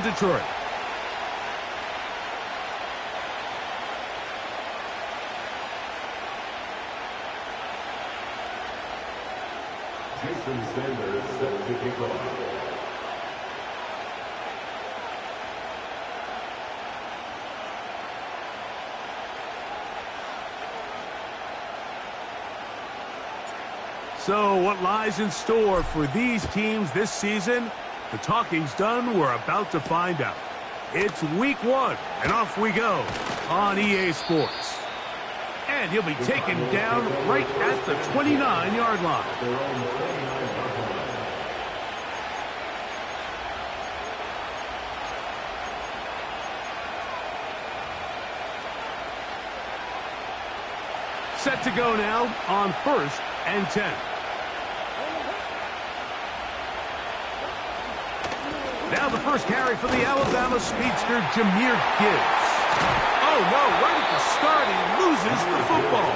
Detroit. Jason Sanders set to kick off. So what lies in store for these teams this season? The talking's done. We're about to find out. It's week 1, and off we go on EA Sports. And he'll be taken down right at the 29-yard line. Set to go now on 1st and 10. Now the first carry for the Alabama speedster, Jahmyr Gibbs. Oh, no, right at the start, he loses the football.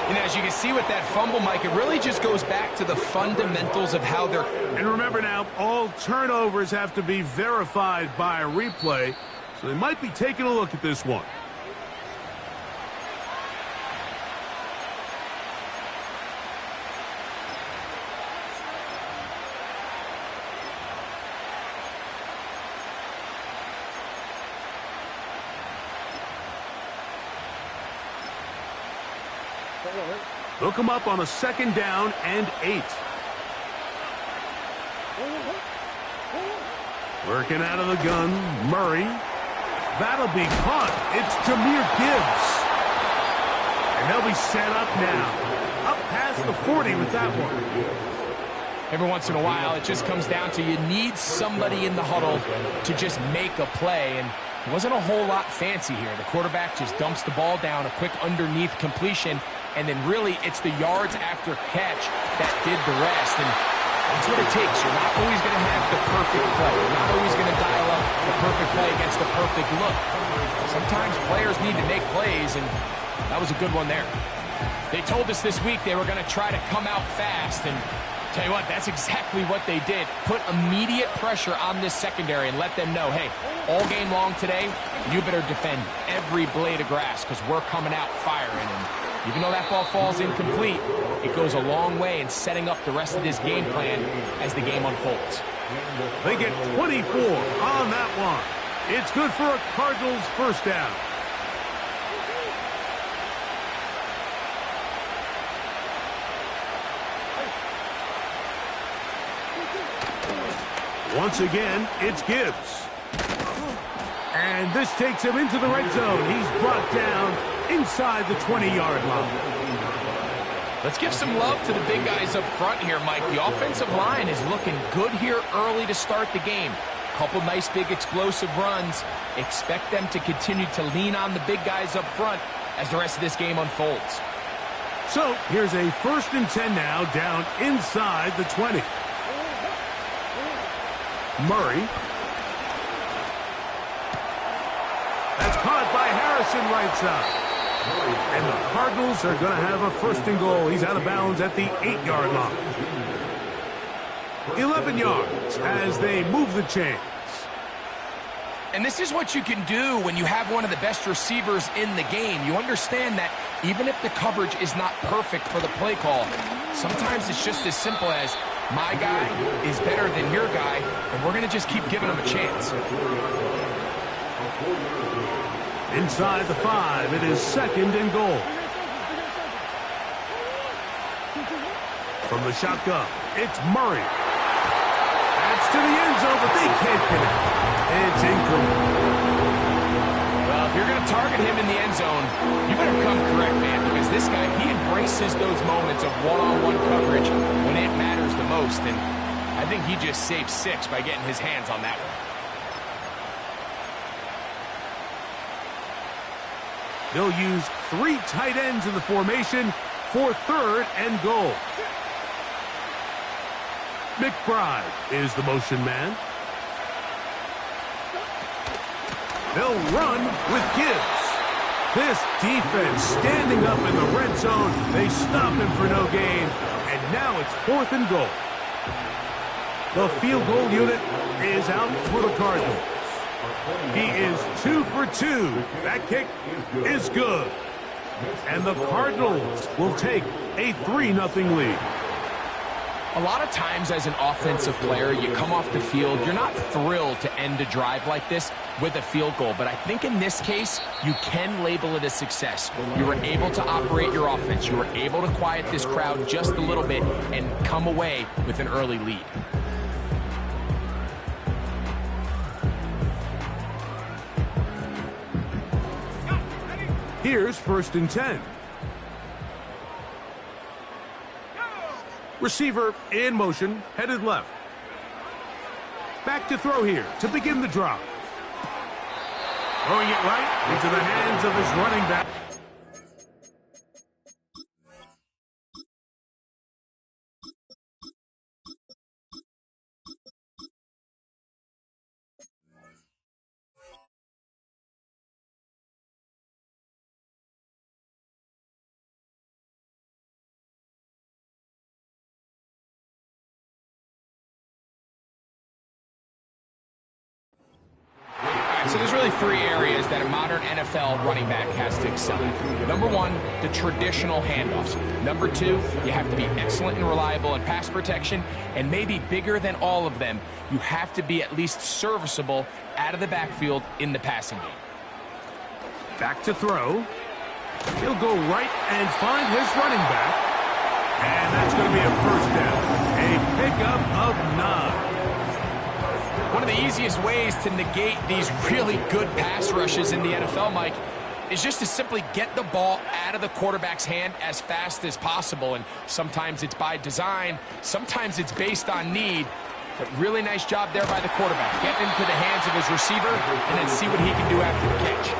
And as you can see with that fumble, Mike, it really just goes back to the fundamentals of how they're... And remember now, all turnovers have to be verified by a replay, so they might be taking a look at this one. Look him up on a 2nd down and 8. Working out of the gun, Murray. That'll be caught. It's Jahmyr Gibbs. And they'll be set up now. Up past the 40 with that one. Every once in a while, it just comes down to you need somebody in the huddle to just make a play. And it wasn't a whole lot fancy here. The quarterback just dumps the ball down, a quick underneath completion. And then really, it's the yards after catch that did the rest. And that's what it takes. You're not always going to have the perfect play. You're not always going to dial up the perfect play against the perfect look. Sometimes players need to make plays, and that was a good one there. They told us this week they were going to try to come out fast, and tell you what, that's exactly what they did. Put immediate pressure on this secondary and let them know, hey, all game long today, you better defend every blade of grass because we're coming out firing. And even though that ball falls incomplete, it goes a long way in setting up the rest of this game plan as the game unfolds. They get 24 on that one. It's good for a Cardinals first down. Once again, it's Gibbs. And this takes him into the red zone. He's brought down inside the 20-yard line. Let's give some love to the big guys up front here, Mike. The offensive line is looking good here early to start the game. Couple nice big explosive runs. Expect them to continue to lean on the big guys up front as the rest of this game unfolds. So here's a 1st and 10 now, down inside the 20. Murray. That's caught by Harrison right side. And the Cardinals are going to have a 1st and goal. He's out of bounds at the 8-yard line. 11 yards as they move the chains. And this is what you can do when you have one of the best receivers in the game. You understand that even if the coverage is not perfect for the play call, sometimes it's just as simple as my guy is better than your guy, and we're going to just keep giving him a chance. Inside the 5, it is 2nd and goal. From the shotgun, it's Murray. That's to the end zone, but they can't connect. It's incomplete. Well, if you're going to target him in the end zone, you better come correct, man, because this guy, he embraces those moments of one-on-one coverage when it matters the most, and I think he just saved 6 by getting his hands on that one. They'll use 3 tight ends in the formation for 3rd and goal. McBride is the motion man. They'll run with Gibbs. This defense standing up in the red zone. They stop him for no gain, and now it's 4th and goal. The field goal unit is out for the Cardinals. He is 2 for 2. That kick is good. And the Cardinals will take a 3-0 lead. A lot of times as an offensive player, you come off the field, you're not thrilled to end a drive like this with a field goal. But I think in this case, you can label it a success. You were able to operate your offense. You were able to quiet this crowd just a little bit and come away with an early lead. Here's 1st and 10. Receiver in motion, headed left. Back to throw here to begin the drive. Throwing it right into the hands of his running back. So there's really 3 areas that a modern NFL running back has to excel at. Number 1, the traditional handoffs. Number 2, you have to be excellent and reliable in pass protection. And maybe bigger than all of them, you have to be at least serviceable out of the backfield in the passing game. Back to throw. He'll go right and find his running back. And that's going to be a 1st down. A pickup of 9. One of the easiest ways to negate these really good pass rushes in the NFL, Mike, is just to simply get the ball out of the quarterback's hand as fast as possible. And sometimes it's by design, sometimes it's based on need. But really nice job there by the quarterback. Get into the hands of his receiver and then see what he can do after the catch.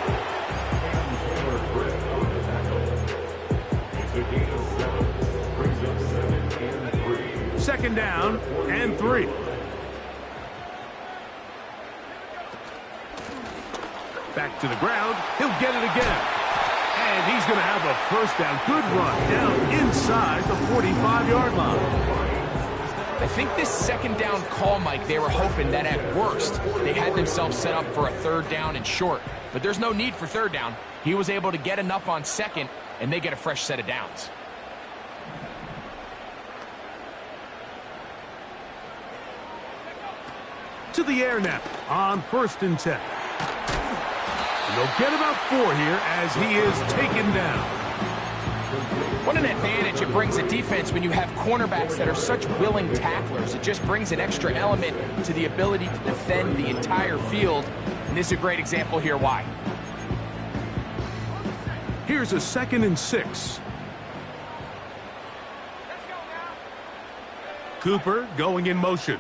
2nd down and 3. Back to the ground. He'll get it again. And he's going to have a 1st down. Good run down inside the 45-yard line. I think this 2nd down call, Mike, they were hoping that at worst they had themselves set up for a 3rd down and short. But there's no need for 3rd down. He was able to get enough on 2nd, and they get a fresh set of downs. To the air now on 1st and 10. They'll get about 4 here as he is taken down. What an advantage it brings a defense when you have cornerbacks that are such willing tacklers. It just brings an extra element to the ability to defend the entire field. And this is a great example here why. Here's a 2nd and 6. Cooper going in motion.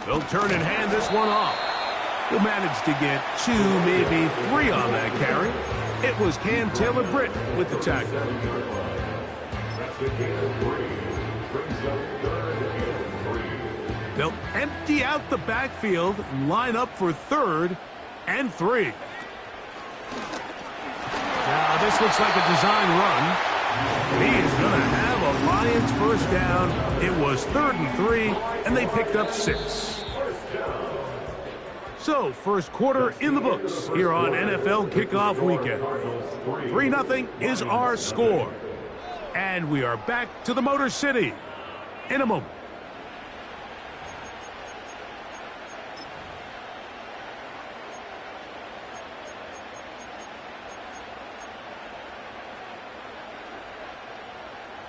They'll turn and hand this one off. He'll manage to get 2, maybe 3 on that carry. It was Cam Taylor-Britt with the tackle. They'll empty out the backfield and line up for 3rd and 3. Now this looks like a design run. He is going to have a Lions 1st down. It was 3rd and 3, and they picked up 6. So, 1st quarter in the books here on NFL Kickoff Weekend. 3-0 is our score. And we are back to the Motor City in a moment.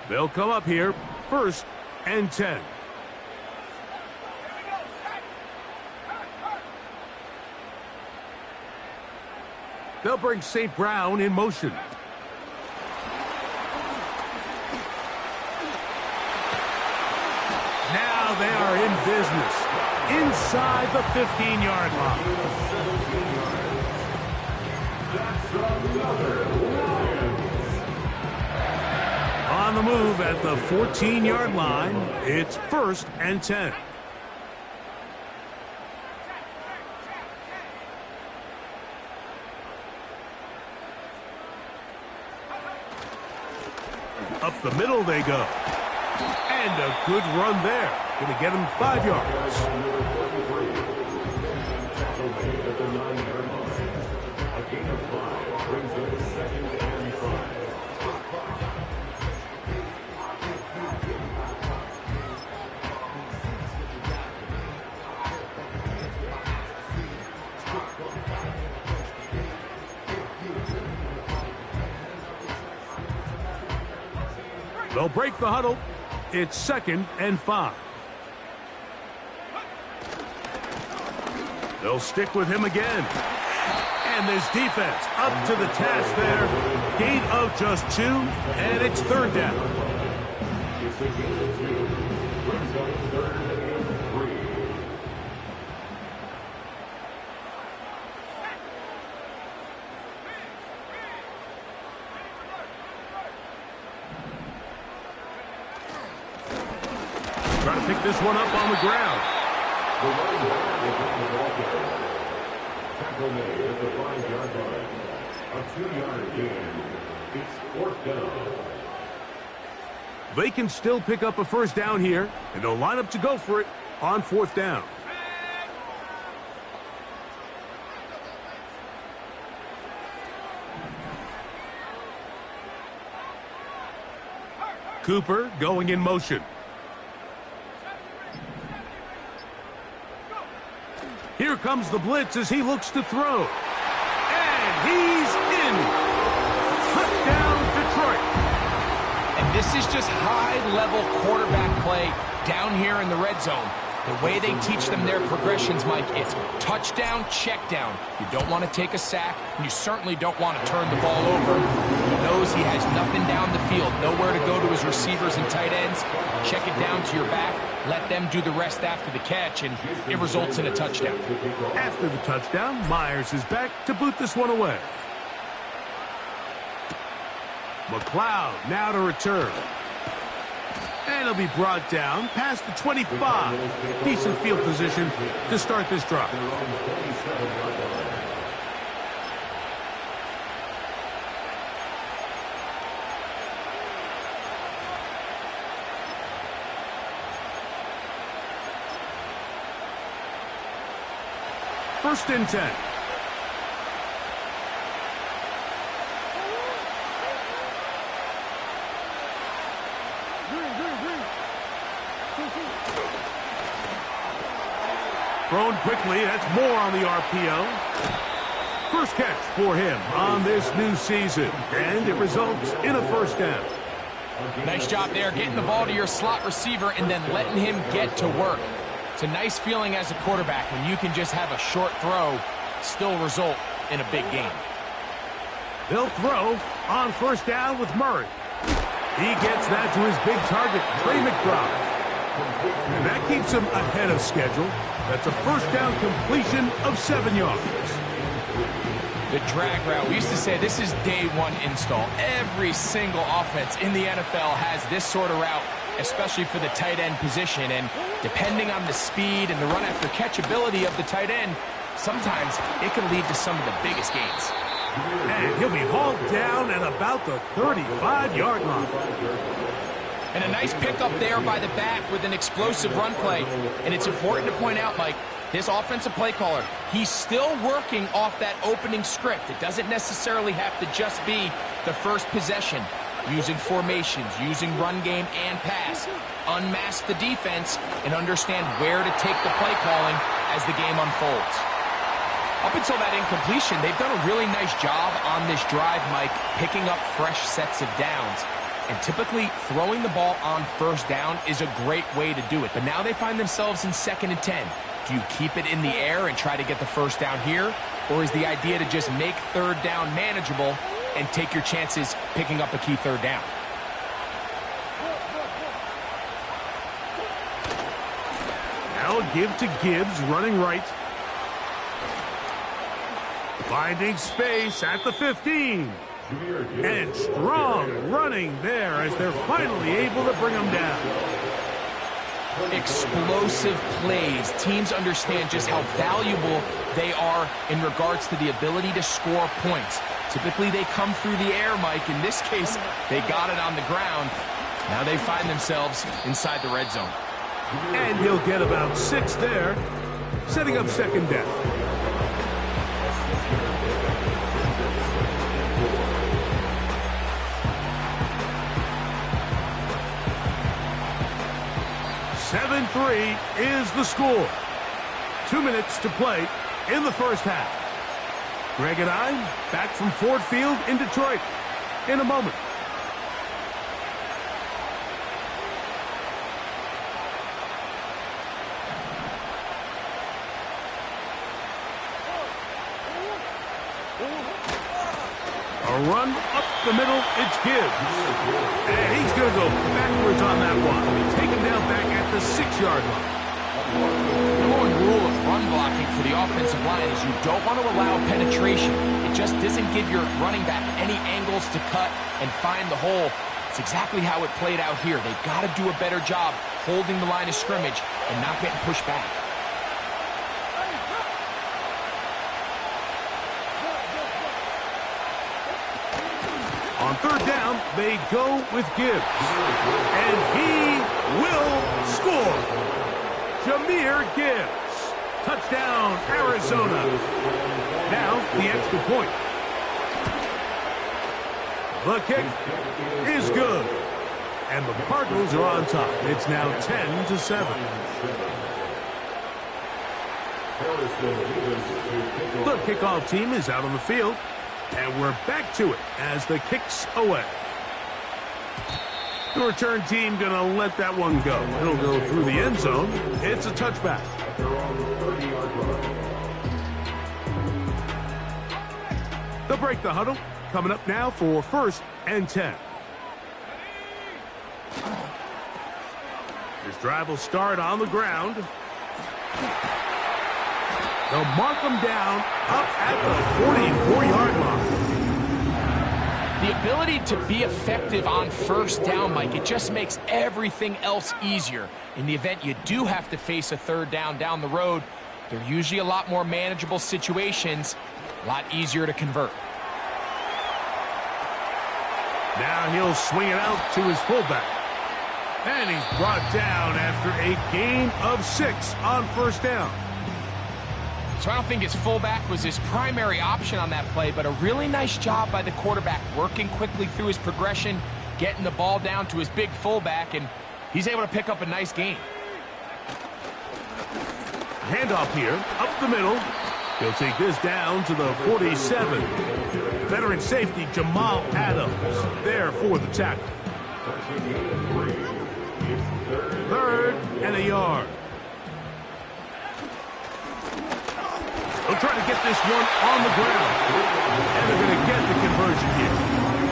They'll come up here, 1st and 10. They'll bring St. Brown in motion. Now they are in business inside the 15-yard line. On the move at the 14-yard line, it's 1st and 10. Up the middle they go. And a good run there. Going to get him 5 yards. They'll break the huddle. It's 2nd and 5. They'll stick with him again. And this defense up to the task there. Gain of just 2, and it's 3rd down. Trying to pick this one up on the ground. The running back will get the ball carrier. Tackle made at the 5-yard line. A 2-yard gain. It's 4th down. They can still pick up a first down here, and they'll line up to go for it on 4th down. Cooper going in motion. Here comes the blitz as he looks to throw. And he's in. Touchdown, Detroit. And this is just high-level quarterback play down here in the red zone. The way they teach them their progressions, Mike, it's touchdown, check down. You don't want to take a sack, and you certainly don't want to turn the ball over. He knows he has nothing down the field, nowhere to go to his receivers and tight ends. Check it down to your back, let them do the rest after the catch, and it results in a touchdown. After the touchdown, Myers is back to boot this one away. McLeod now to return. And he'll be brought down past the 25. Decent field position to start this drive. First and 10. Thrown quickly. That's more on the RPO. First catch for him on this new season. And it results in a first down. Nice job there, getting the ball to your slot receiver and then letting him get to work. It's a nice feeling as a quarterback when you can just have a short throw, still result in a big game. They'll throw on first down with Murray. He gets that to his big target, Trey McBride. And that keeps him ahead of schedule. That's a first down completion of 7 yards. The drag route, we used to say this is day one install. Every single offense in the NFL has this sort of route, especially for the tight end position. And depending on the speed and the run after catch ability of the tight end, sometimes it can lead to some of the biggest gains. And he'll be hauled down at about the 35-yard line. And a nice pickup there by the back with an explosive run play. And it's important to point out, Mike, this offensive play caller, he's still working off that opening script. It doesn't necessarily have to just be the first possession. Using formations, using run game and pass. Unmask the defense and understand where to take the play calling as the game unfolds. Up until that incompletion, they've done a really nice job on this drive, Mike, picking up fresh sets of downs. And typically, throwing the ball on first down is a great way to do it. But now they find themselves in 2nd and 10. Do you keep it in the air and try to get the first down here? Or is the idea to just make third down manageable and take your chances picking up a key third down? Now a give to Gibbs, running right. Finding space at the 15. And strong running there as they're finally able to bring him down. explosive plays. Teams understand just how valuable they are in regards to the ability to score points. Typically, they come through the air, Mike. In this case, they got it on the ground. Now they find themselves inside the red zone. And he'll get about 6 there, setting up second down. "7-3 is the score. 2 minutes to play in the first half. Greg and I back from Ford Field in Detroit in a moment. A run up the middle, it's Gibbs. And he's going to go backwards on that one. Take him down back at the 6-yard line. The number one rule of run blocking for the offensive line is you don't want to allow penetration. It just doesn't give your running back any angles to cut and find the hole. It's exactly how it played out here. They've got to do a better job holding the line of scrimmage and not getting pushed back. On third down, they go with Gibbs. And he will score. Jahmyr Gibbs. Touchdown, Arizona. Now, the extra point. The kick is good. And the Cardinals are on top. It's now 10-7. The kickoff team is out on the field. And we're back to it as the kick's away. The return team going to let that one go. It'll go through the end zone. It's a touchback. They'll break the huddle. Coming up now for 1st and 10. This drive will start on the ground. They'll mark them down up at the 44-yard line. The ability to be effective on first down, Mike, it just makes everything else easier. In the event you do have to face a third down the road, they're usually a lot more manageable situations, a lot easier to convert. Now he'll swing it out to his fullback. And he's brought down after a gain of 6 on first down. So I don't think his fullback was his primary option on that play, but a really nice job by the quarterback working quickly through his progression, getting the ball down to his big fullback, and he's able to pick up a nice gain. Handoff here, up the middle. He'll take this down to the 47. Veteran safety Jamal Adams there for the tackle. 3rd and a yard. They'll try to get this one on the ground. And they're going to get the conversion here.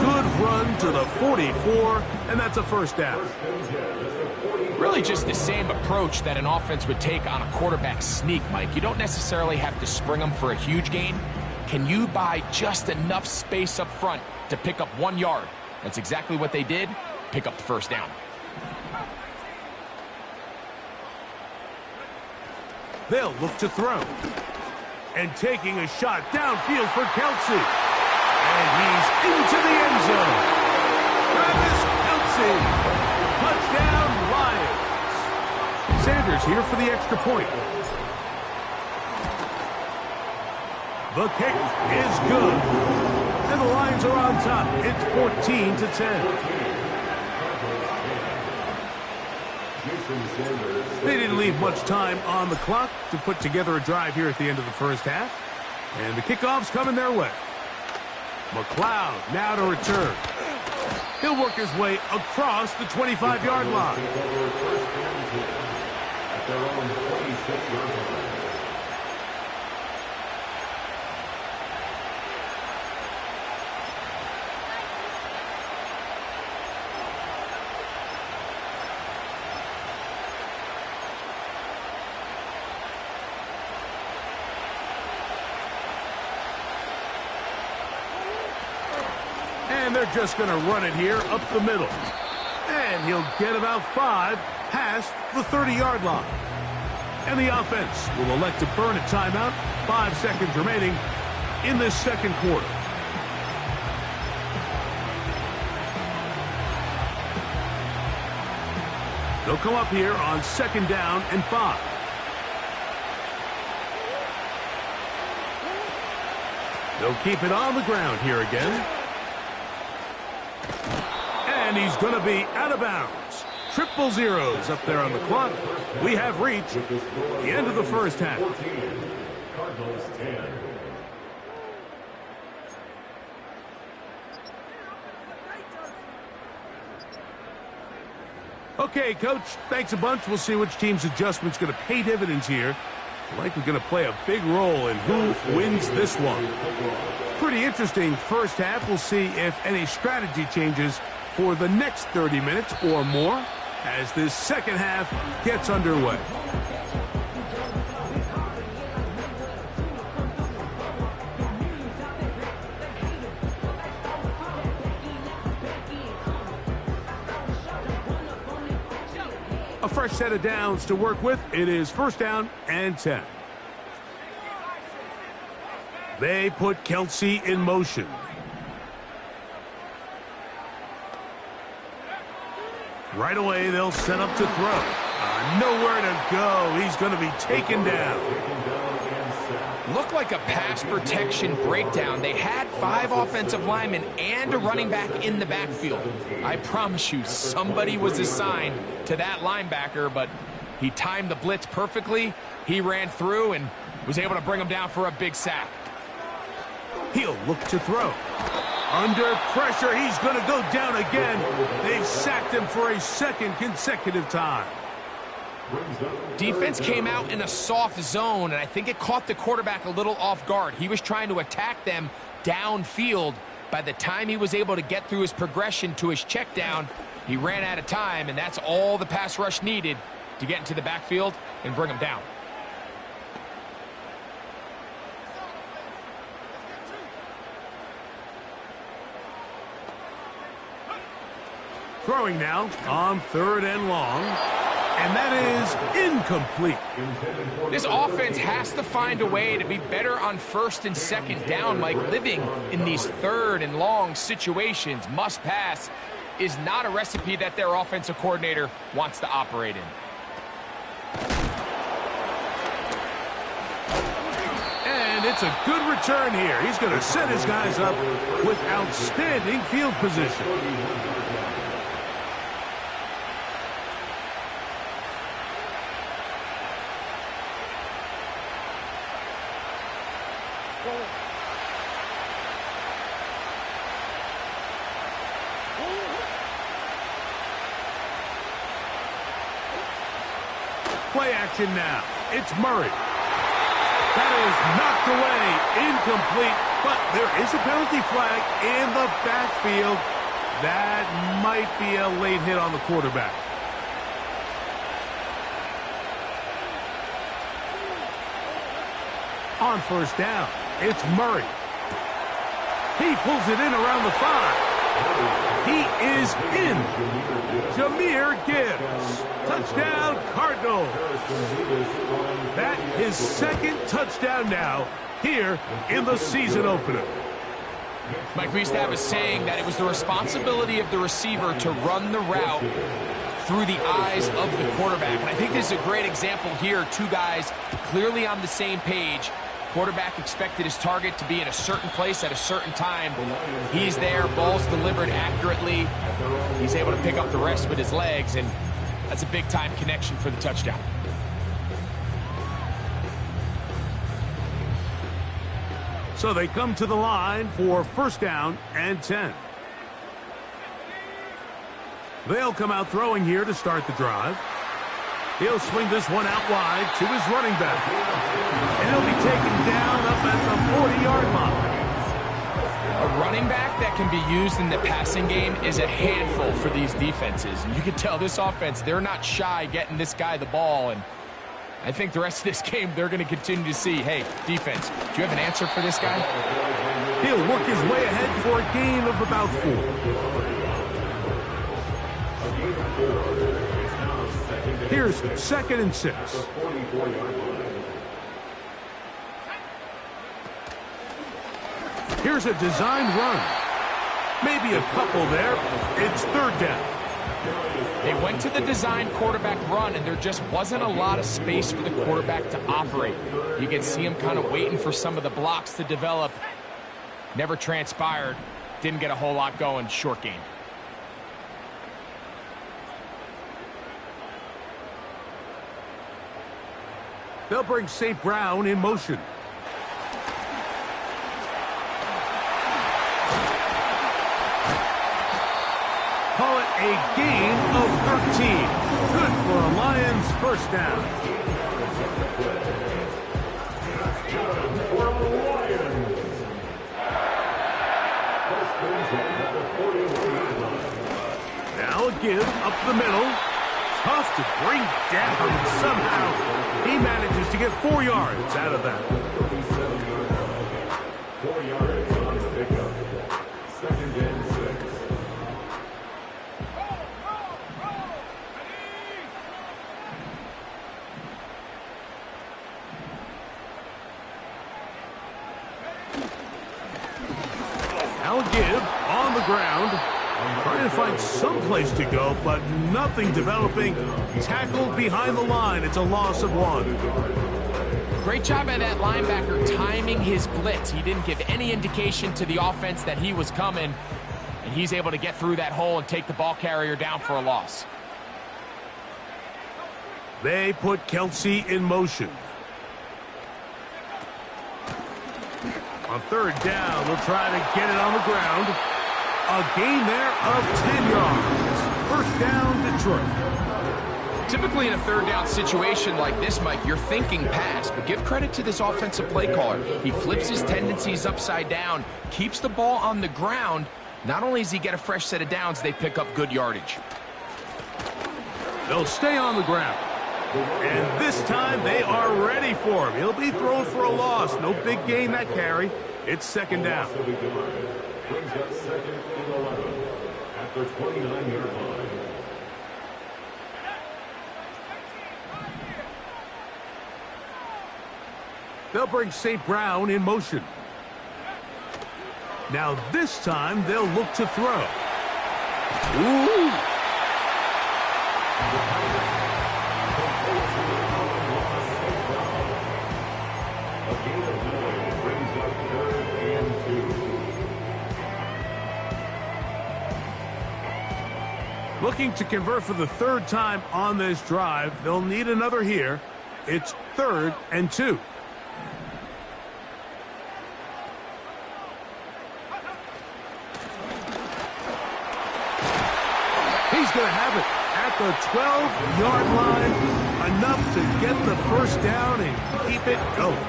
Good run to the 44, and that's a first down. Really just the same approach that an offense would take on a quarterback sneak, Mike. You don't necessarily have to spring them for a huge gain. Can you buy just enough space up front to pick up 1 yard? That's exactly what they did. Pick up the first down. They'll look to throw. And taking a shot downfield for Kelsey. And he's into the end zone. Travis Kelsey. Touchdown, Lions. Sanders here for the extra point. The kick is good. And the Lions are on top. It's 14-10. They didn't leave much time on the clock to put together a drive here at the end of the first half. And the kickoff's coming their way. McLeod now to return. He'll work his way across the 25-yard line. At their own 26-yard line. And they're just going to run it here up the middle. And he'll get about 5 past the 30-yard line. And the offense will elect to burn a timeout. 5 seconds remaining in this second quarter. They'll come up here on 2nd down and 5. They'll keep it on the ground here again. And he's going to be out of bounds. Triple zeros up there on the clock. We have reached the end of the first half. Cardinals 10. Okay, Coach, thanks a bunch. We'll see which team's adjustment's going to pay dividends here. Likely going to play a big role in who wins this one. Pretty interesting first half. We'll see if any strategy changes for the next 30 minutes or more as this second half gets underway. A fresh set of downs to work with. It is 1st down and 10. They put Kelsey in motion. Right away, they'll set up to throw. Nowhere to go. He's going to be taken down. Looked like a pass protection breakdown. They had 5 offensive linemen and a running back in the backfield. I promise you, somebody was assigned to that linebacker, but he timed the blitz perfectly. He ran through and was able to bring him down for a big sack. He'll look to throw. Under pressure, he's going to go down again. They've sacked him for a 2nd consecutive time. Defense came out in a soft zone, and I think it caught the quarterback a little off guard. He was trying to attack them downfield. By the time he was able to get through his progression to his check down, he ran out of time, and that's all the pass rush needed to get into the backfield and bring him down. Throwing now on 3rd and long. And that is incomplete. This offense has to find a way to be better on 1st and 2nd down, Mike. Living in these 3rd and long situations, must pass, is not a recipe that their offensive coordinator wants to operate in. And it's a good return here. He's going to set his guys up with outstanding field position. Play action now. It's Murray. That is knocked away, incomplete, but there is a penalty flag in the backfield. That might be a late hit on the quarterback. On 1st down, it's Murray. He pulls it in around the 5. He is in. Jahmyr Gibbs. Touchdown, Cardinals. That his 2nd touchdown now here in the season opener. Mike, we used to have a saying that it was the responsibility of the receiver to run the route through the eyes of the quarterback. And I think this is a great example here. 2 guys clearly on the same page. Quarterback expected his target to be in a certain place at a certain time. He's there, ball's delivered accurately. He's able to pick up the rest with his legs, and that's a big-time connection for the touchdown. So they come to the line for 1st down and 10. They'll come out throwing here to start the drive. He'll swing this one out wide to his running back. And he'll be taken down up at the 40-yard line. A running back that can be used in the passing game is a handful for these defenses. And you can tell this offense, they're not shy getting this guy the ball. And I think the rest of this game, they're going to continue to see, hey, defense, do you have an answer for this guy? He'll work his way ahead for a gain of about 4. Here's 2nd and 6. The 44-yard line. Here's a designed run. Maybe a couple there. It's 3rd down. They went to the design quarterback run, and there just wasn't a lot of space for the quarterback to operate. You can see him kind of waiting for some of the blocks to develop. Never transpired. Didn't get a whole lot going. Short game. They'll bring St. Brown in motion. Call it a gain of 13. Good for a Lions first down. Now a give up the middle. Tough to bring down, and somehow he manages to get 4 yards out of that. 4 yards on the pickup. 2nd and 6. Now give on the ground. Trying to find some place to go, but nothing developing. Tackled behind the line. It's a loss of 1. Great job by that linebacker timing his blitz. He didn't give any indication to the offense that he was coming, and he's able to get through that hole and take the ball carrier down for a loss. They put Kelsey in motion. On 3rd down, they'll try to get it on the ground. A gain there of 10 yards. First down, Detroit. Typically in a 3rd down situation like this, Mike, you're thinking pass, but give credit to this offensive play caller. He flips his tendencies upside down, keeps the ball on the ground. Not only does he get a fresh set of downs, they pick up good yardage. They'll stay on the ground. And this time they are ready for him. He'll be thrown for a loss. No big gain that carry. It's 2nd down. Brings up 2nd and 11 at the 29-yard line. They'll bring St. Brown in motion. Now this time they'll look to throw. Ooh! A gain of 9 brings up 3rd and 2. Looking to convert for the 3rd time on this drive. They'll need another here. It's 3rd and 2. He's going to have it at the 12-yard line. Enough to get the first down and keep it going.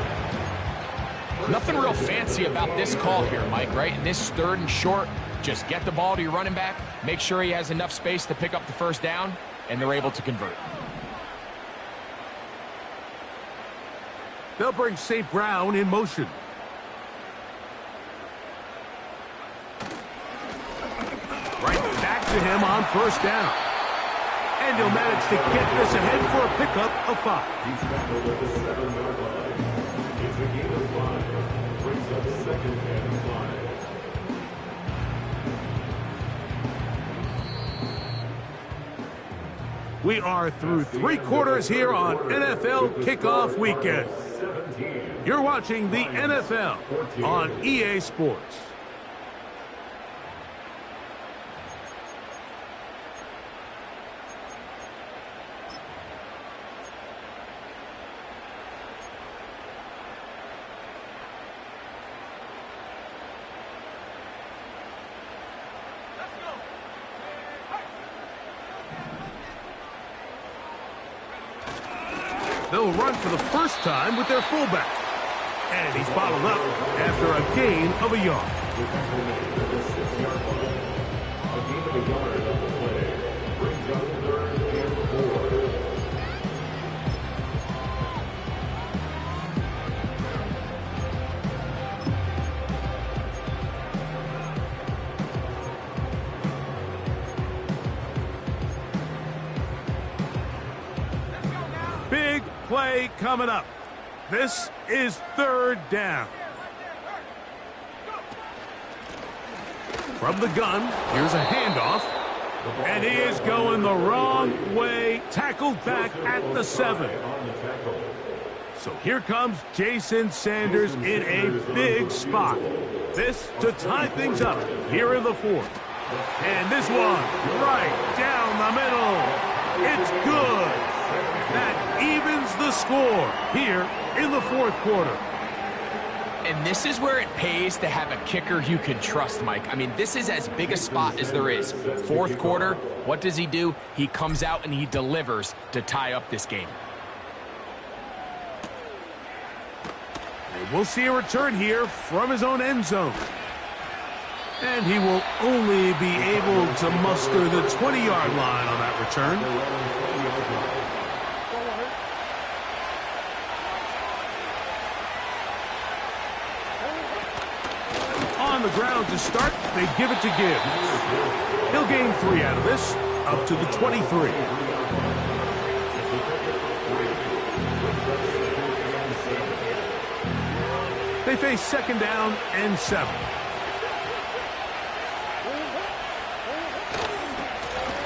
Nothing real fancy about this call here, Mike, right? In this 3rd and short, just get the ball to your running back, make sure he has enough space to pick up the first down, and they're able to convert. They'll bring St. Brown in motion. Right back to him on 1st down. And he'll manage to get this ahead for a pickup of 5. He's tackled at the 7-yard line. It's a gain of 5. Brings up 2nd and 5. We are through 3 quarters here on NFL Kickoff Weekend. You're watching the NFL on EA Sports. They'll run for the first time with their fullback. And he's bottled up after a gain of a yard. A gain of a yard on the play. Brings up 3rd and 4. play coming up. This is third down. From the gun, here's a handoff. And he is going the wrong way. Tackled back at the 7. So here comes Jason Sanders in a big spot. This to tie things up here in the 4th. And this one right down the middle. It's good. That evens the score here in the 4th quarter. And this is where it pays to have a kicker you can trust, Mike. I mean, this is as big a spot as there is. 4th quarter, what does he do? He comes out and he delivers to tie up this game. And we'll see a return here from his own end zone. And he will only be able to muster the 20-yard line on that return. On the ground to start, they give it to Gibbs. He'll gain 3 out of this, up to the 23. They face 2nd down and 7.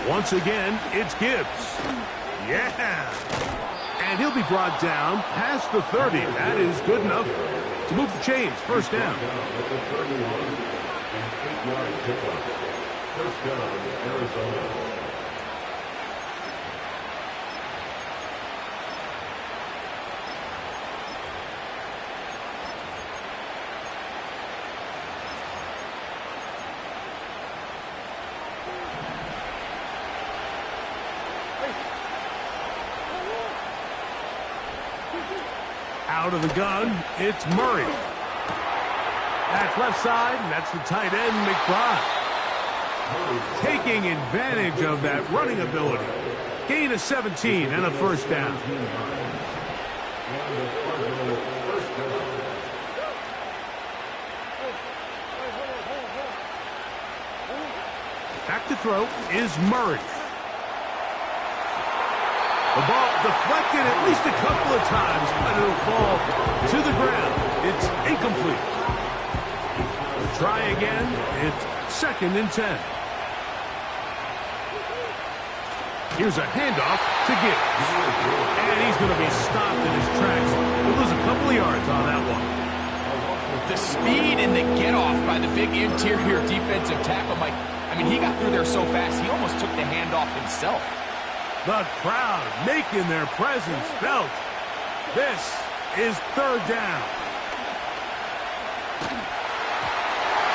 Once again, it's Gibbs. Yeah! And he'll be brought down past the 30. That is good enough to move the chains. 1st down. First down, Arizona. Out of the gun, it's Murray. That's left side, and that's the tight end, McBride. Taking advantage of that running ability. Gain of 17 and a 1st down. Back to throw is Murray. The ball deflected at least a couple of times, but it'll fall to the ground. It's incomplete. Try again. It's 2nd and 10. Here's a handoff to Gibbs. And he's going to be stopped in his tracks. He'll lose a couple of yards on that one. The speed and the get-off by the big interior defensive tackle, Mike. I mean, he got through there so fast, he almost took the handoff himself. The crowd making their presence felt. This is 3rd down.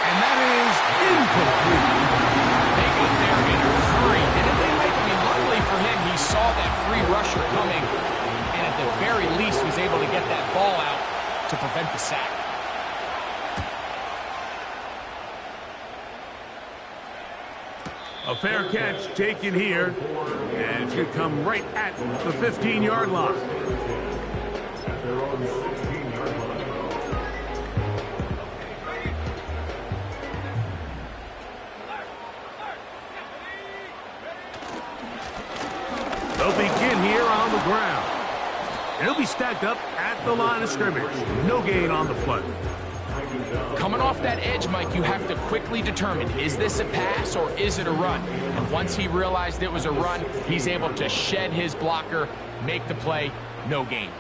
And that is incomplete. They got there in a hurry. And they might, I mean, luckily for him, he saw that free rusher coming. And at the very least was able to get that ball out to prevent the sack. A fair catch taken here, and it's going to come right at the 15-yard line. At their own 16-yard line. They'll begin here on the ground. And he'll be stacked up at the line of scrimmage. No gain on the play. Coming off that edge, Mike, you have to quickly determine, is this a pass or is it a run? And once he realized it was a run, he's able to shed his blocker, make the play, no gain.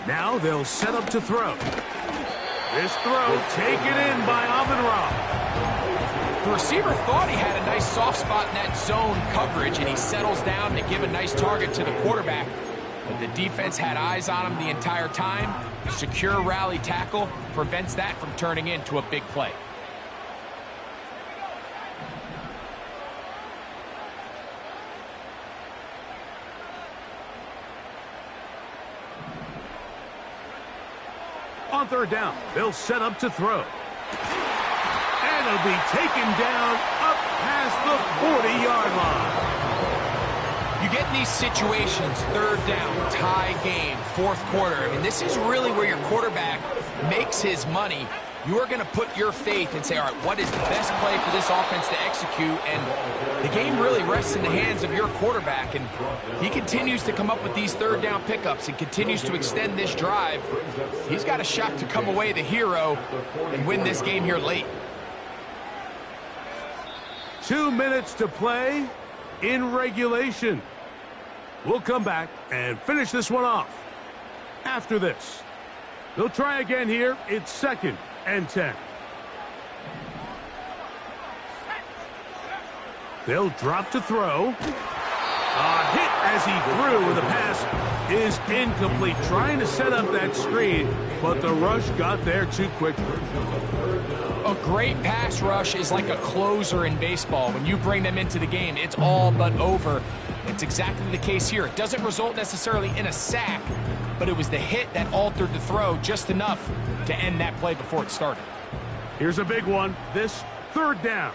Now they'll set up to throw. This throw taken in by Amon-Ra. The receiver thought he had a nice soft spot in that zone coverage, and he settles down to give a nice target to the quarterback. But the defense had eyes on him the entire time. Secure rally tackle prevents that from turning into a big play. On 3rd down, they'll set up to throw. And it'll be taken down up past the 40-yard line. You get in these situations, 3rd down, tie game, 4th quarter. I mean, this is really where your quarterback makes his money. you are going to put your faith and say, all right, what is the best play for this offense to execute? And the game really rests in the hands of your quarterback, and he continues to come up with these third down pickups and continues to extend this drive. He's got a shot to come away the hero and win this game here late. 2 minutes to play in regulation. We'll come back and finish this one off after this. They'll try again here. It's 2nd and 10. They'll drop to throw. A hit as he threw, and the pass is incomplete. Trying to set up that screen, but the rush got there too quickly. A great pass rush is like a closer in baseball. When you bring them into the game, it's all but over. It's exactly the case here. It doesn't result necessarily in a sack, but it was the hit that altered the throw just enough to end that play before it started. Here's a big one. This 3rd down.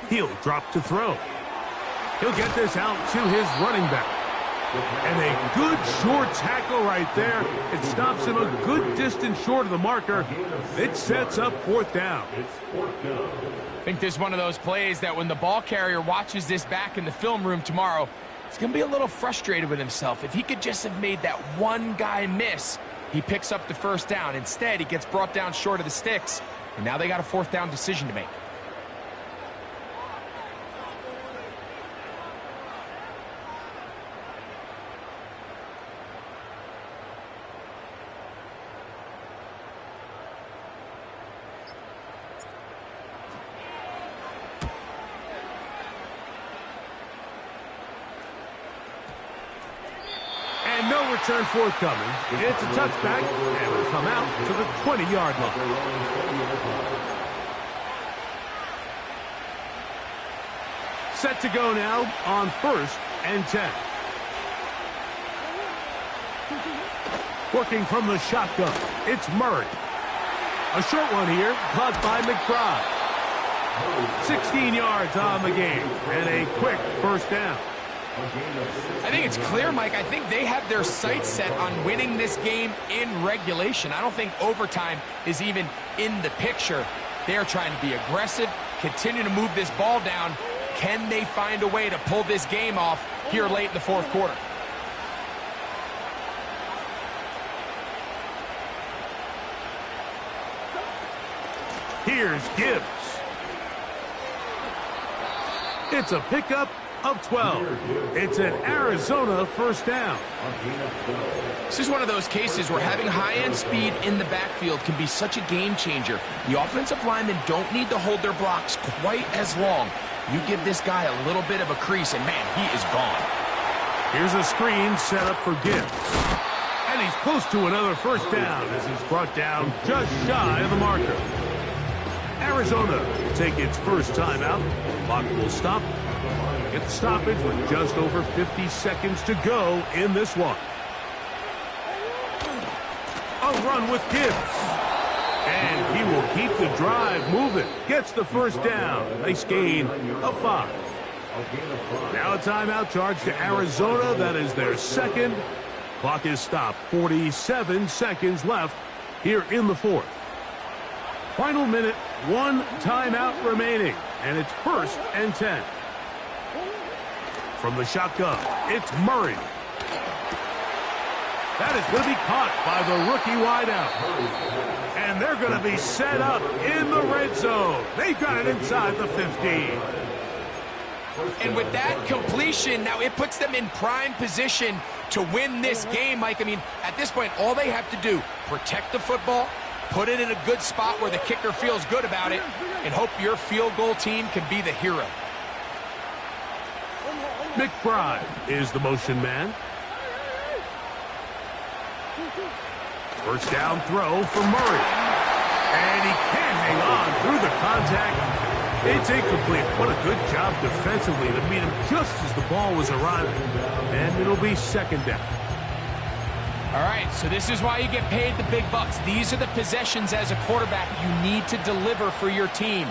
He'll drop to throw. He'll get this out to his running back. And a good short tackle right there. It stops him a good distance short of the marker. It sets up 4th down. I think this is one of those plays that when the ball carrier watches this back in the film room tomorrow, he's going to be a little frustrated with himself. If he could just have made that one guy miss, he picks up the 1st down. Instead, he gets brought down short of the sticks, and now they got a 4th down decision to make. No return forthcoming. It's a touchback, and will come out to the 20-yard line. Set to go now on 1st and 10. Working from the shotgun, it's Murray. A short one here, caught by McBride. 16 yards on the game, and a quick 1st down. I think it's clear, Mike. I think they have their sights set on winning this game in regulation. I don't think overtime is even in the picture. They're trying to be aggressive, continue to move this ball down. Can they find a way to pull this game off here late in the 4th quarter? Here's Gibbs. It's a pickup of 12. It's an Arizona 1st down. This is one of those cases where having high-end speed in the backfield can be such a game changer. The offensive linemen don't need to hold their blocks quite as long. You give this guy a little bit of a crease, and man, he is gone. Here's a screen set up for Gibbs. And he's close to another 1st down as he's brought down just shy of the marker. Arizona will take its first timeout. Clock will stop. Get the stoppage with just over 50 seconds to go in this one. A run with Gibbs. And he will keep the drive moving. Gets the 1st down. Nice gain of 5. Now a timeout charge to Arizona. That is their 2nd. Clock is stopped. 47 seconds left here in the 4th. Final minute, 1 timeout remaining. And it's 1st and 10. From the shotgun, it's Murray. That is going to be caught by the rookie wideout. And they're going to be set up in the red zone. They've got it inside the 15. And with that completion, now it puts them in prime position to win this game, Mike. I mean, at this point, all they have to do, protect the football, put it in a good spot where the kicker feels good about it, and hope your field goal team can be the hero. McBride is the motion man. 1st down throw for Murray. And he can't hang on through the contact. It's incomplete. What a good job defensively to meet him just as the ball was arriving. And it'll be 2nd down. All right, so this is why you get paid the big bucks. These are the possessions as a quarterback you need to deliver for your team.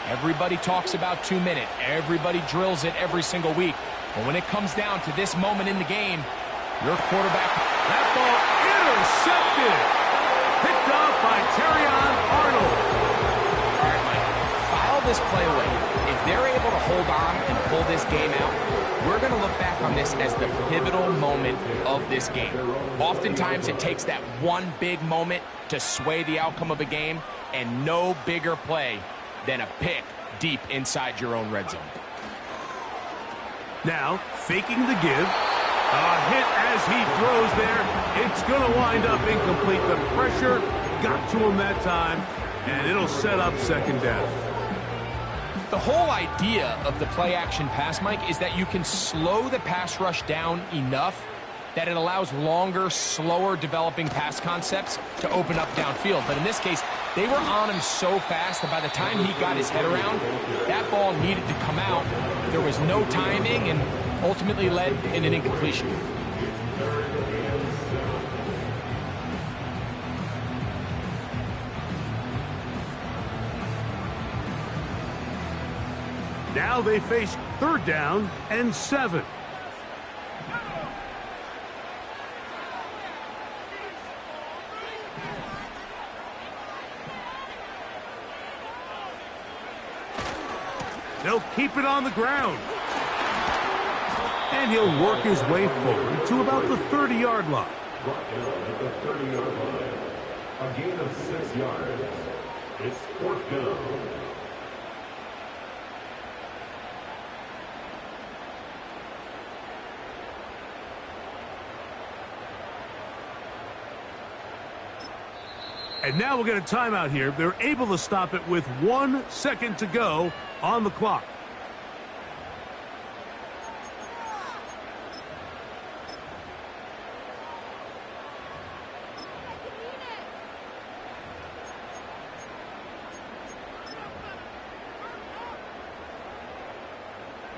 Everybody talks about 2 minutes. Everybody drills it every single week. But when it comes down to this moment in the game, Your quarterback. That ball intercepted. Picked off by Terrion Arnold. All right, Mike, file this play away. If they're able to hold on and pull this game out, we're going to look back on this as the pivotal moment of this game. Oftentimes, it takes that one big moment to sway the outcome of a game, and no bigger play than a pick deep inside your own red zone. Now, faking the give. A hit as he throws there. It's going to wind up incomplete. The pressure got to him that time, and it'll set up second down. The whole idea of the play-action pass, Mike, is that you can slow the pass rush down enough that it allows longer, slower developing pass concepts to open up downfield. But in this case, they were on him so fast that by the time he got his head around, that ball needed to come out. There was no timing and ultimately led in an incompletion. Now they face third down and 7. They'll keep it on the ground. And he'll work his way forward to about the 30-yard line. Brought down at the 30-yard line. A gain of 6 yards. It's fourth down. And now we'll get a timeout here. They're able to stop it with 1 second to go on the clock.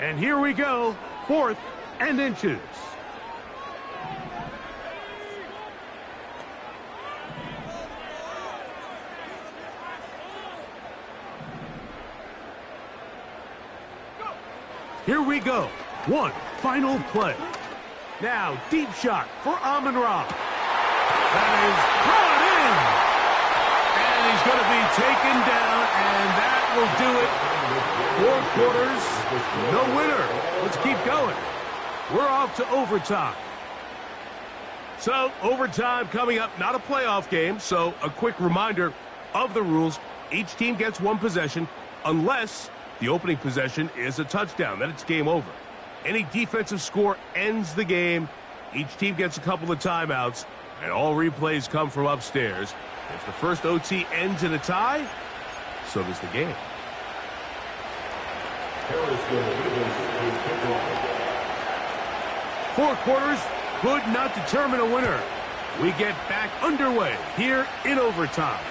And here we go, 4th and inches. Here we go. One final play. Now, deep shot for Amon-Ra. That is brought in. And he's going to be taken down, and that will do it. 4 quarters, no winner. Let's keep going. We're off to overtime. So, overtime coming up, not a playoff game, so a quick reminder of the rules. Each team gets 1 possession unless the opening possession is a touchdown. Then it's game over. Any defensive score ends the game. Each team gets a couple of timeouts, and all replays come from upstairs. If the first OT ends in a tie, so does the game. 4 quarters could not determine a winner. We get back underway here in overtime.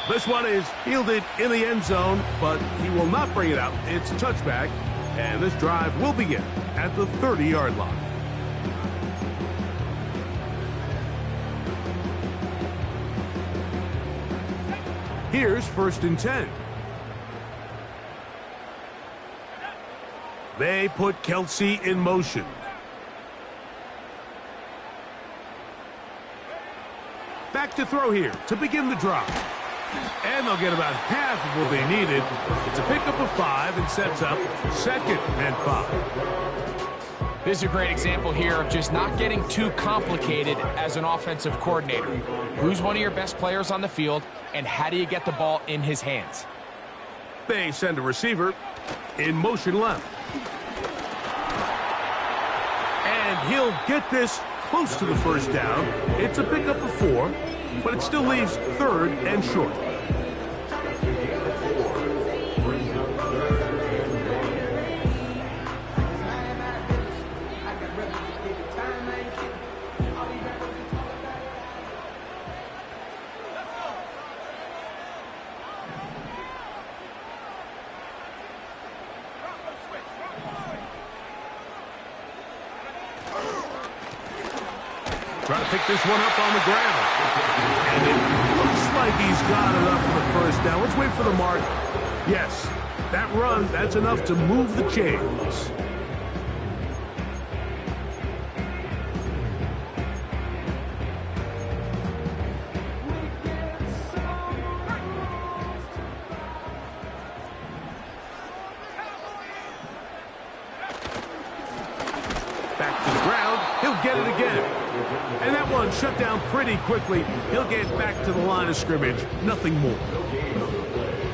This one is fielded in the end zone, but he will not bring it out. It's a touchback, and this drive will begin at the 30-yard line. Here's 1st and 10. They put Kelsey in motion. Back to throw here to begin the drive. And they'll get about half of what they needed. It's a pickup of 5 and sets up 2nd and 5. This is a great example here of just not getting too complicated as an offensive coordinator. Who's one of your best players on the field, and how do you get the ball in his hands? They send a receiver in motion left. And he'll get this close to the first down. It's a pickup of 4, but it still leaves 3rd and short. Trying to pick this one up on the ground. And it looks like he's got enough for the first down. Let's wait for the mark. Yes, that run, that's enough to move the chains. He'll get it again. And that one shut down pretty quickly. He'll get back to the line of scrimmage. Nothing more.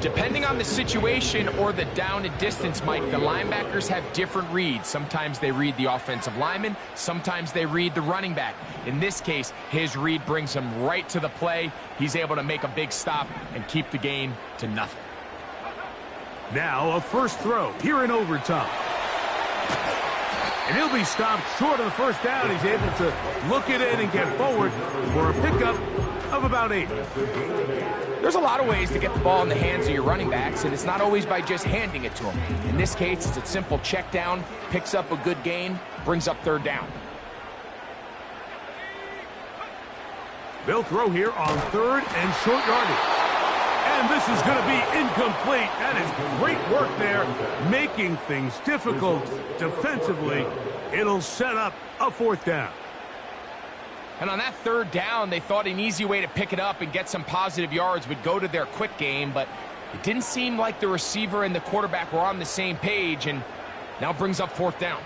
Depending on the situation or the down and distance, Mike, the linebackers have different reads. Sometimes they read the offensive lineman. Sometimes they read the running back. In this case, his read brings him right to the play. He's able to make a big stop and keep the gain to nothing. Now a first throw here in overtime. And he'll be stopped short of the first down. He's able to look it in and get forward for a pickup of about 8. There's a lot of ways to get the ball in the hands of your running backs, and it's not always by just handing it to them. In this case, it's a simple check down, picks up a good gain, brings up third down. They'll throw here on third and short yardage. And this is going to be incomplete. That is great work there, making things difficult defensively. It'll set up a fourth down. And on that third down, they thought an easy way to pick it up and get some positive yards would go to their quick game, but it didn't seem like the receiver and the quarterback were on the same page, and now brings up fourth down.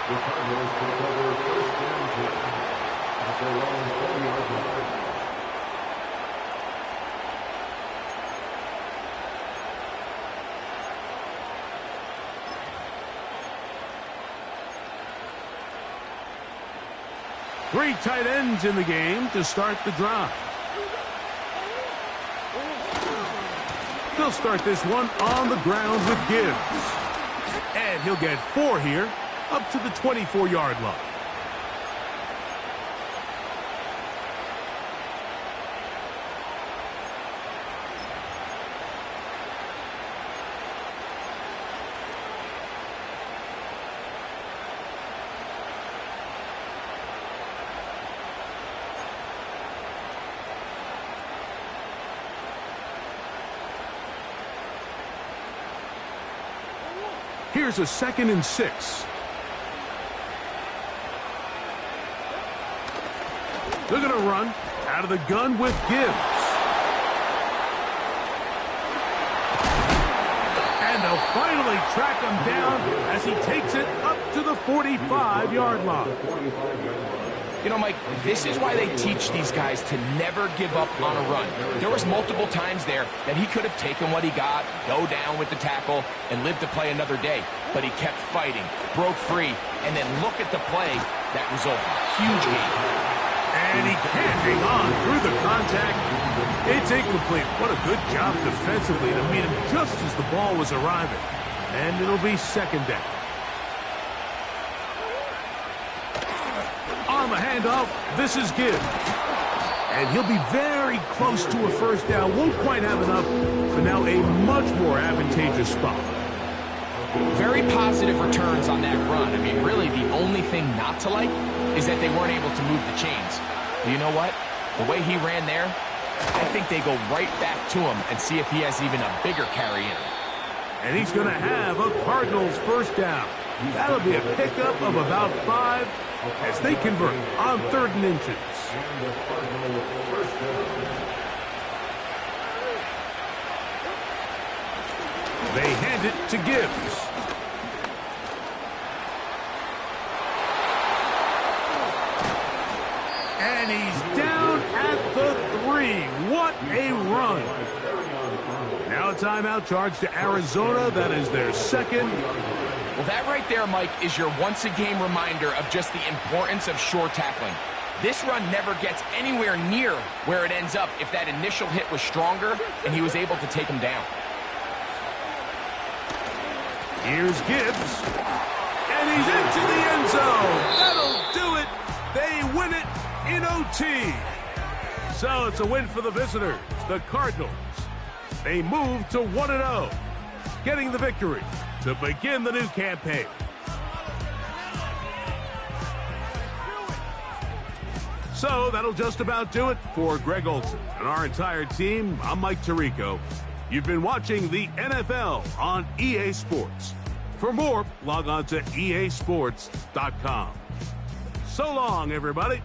The Cardinals take over first and 10 at their own 40-yard line. Three tight ends in the game to start the drive. They'll start this one on the ground with Gibbs. And he'll get 4 here, up to the 24-yard line. Here's a 2nd and 6. They're going to run out of the gun with Gibbs. And they'll finally track him down as he takes it up to the 45-yard line. You know, Mike, this is why they teach these guys to never give up on a run. There was multiple times there that he could have taken what he got, go down with the tackle, and lived to play another day. But he kept fighting, broke free, and then look at the play that resulted. Huge gain. And he can't hang on through the contact. It's incomplete. What a good job defensively to meet him just as the ball was arriving. And it'll be 2nd down. On the handoff, this is Gibbs. And he'll be very close to a first down. Won't quite have enough, but now a much more advantageous spot. Very positive returns on that run. I mean, really, the only thing not to like is that they weren't able to move the chains. But you know what? The way he ran there, I think they go right back to him and see if he has even a bigger carry in him. And he's going to have a Cardinals first down. That'll be a pickup of about 5 as they convert on 3rd and inches. And the Cardinals first down. They hand it to Gibbs. And he's down at the 3. What a run. Now a timeout charge to Arizona. That is their 2nd. Well, that right there, Mike, is your once-a-game reminder of just the importance of shore tackling. This run never gets anywhere near where it ends up if that initial hit was stronger and he was able to take him down. Here's Gibbs. And he's into the end zone. That'll do it. They win it in OT. So it's a win for the visitors, the Cardinals. They move to 1-0, getting the victory to begin the new campaign. So that'll just about do it for Greg Olson and our entire team. I'm Mike Tirico. You've been watching the NFL on EA Sports. For more, log on to easports.com. So long, everybody.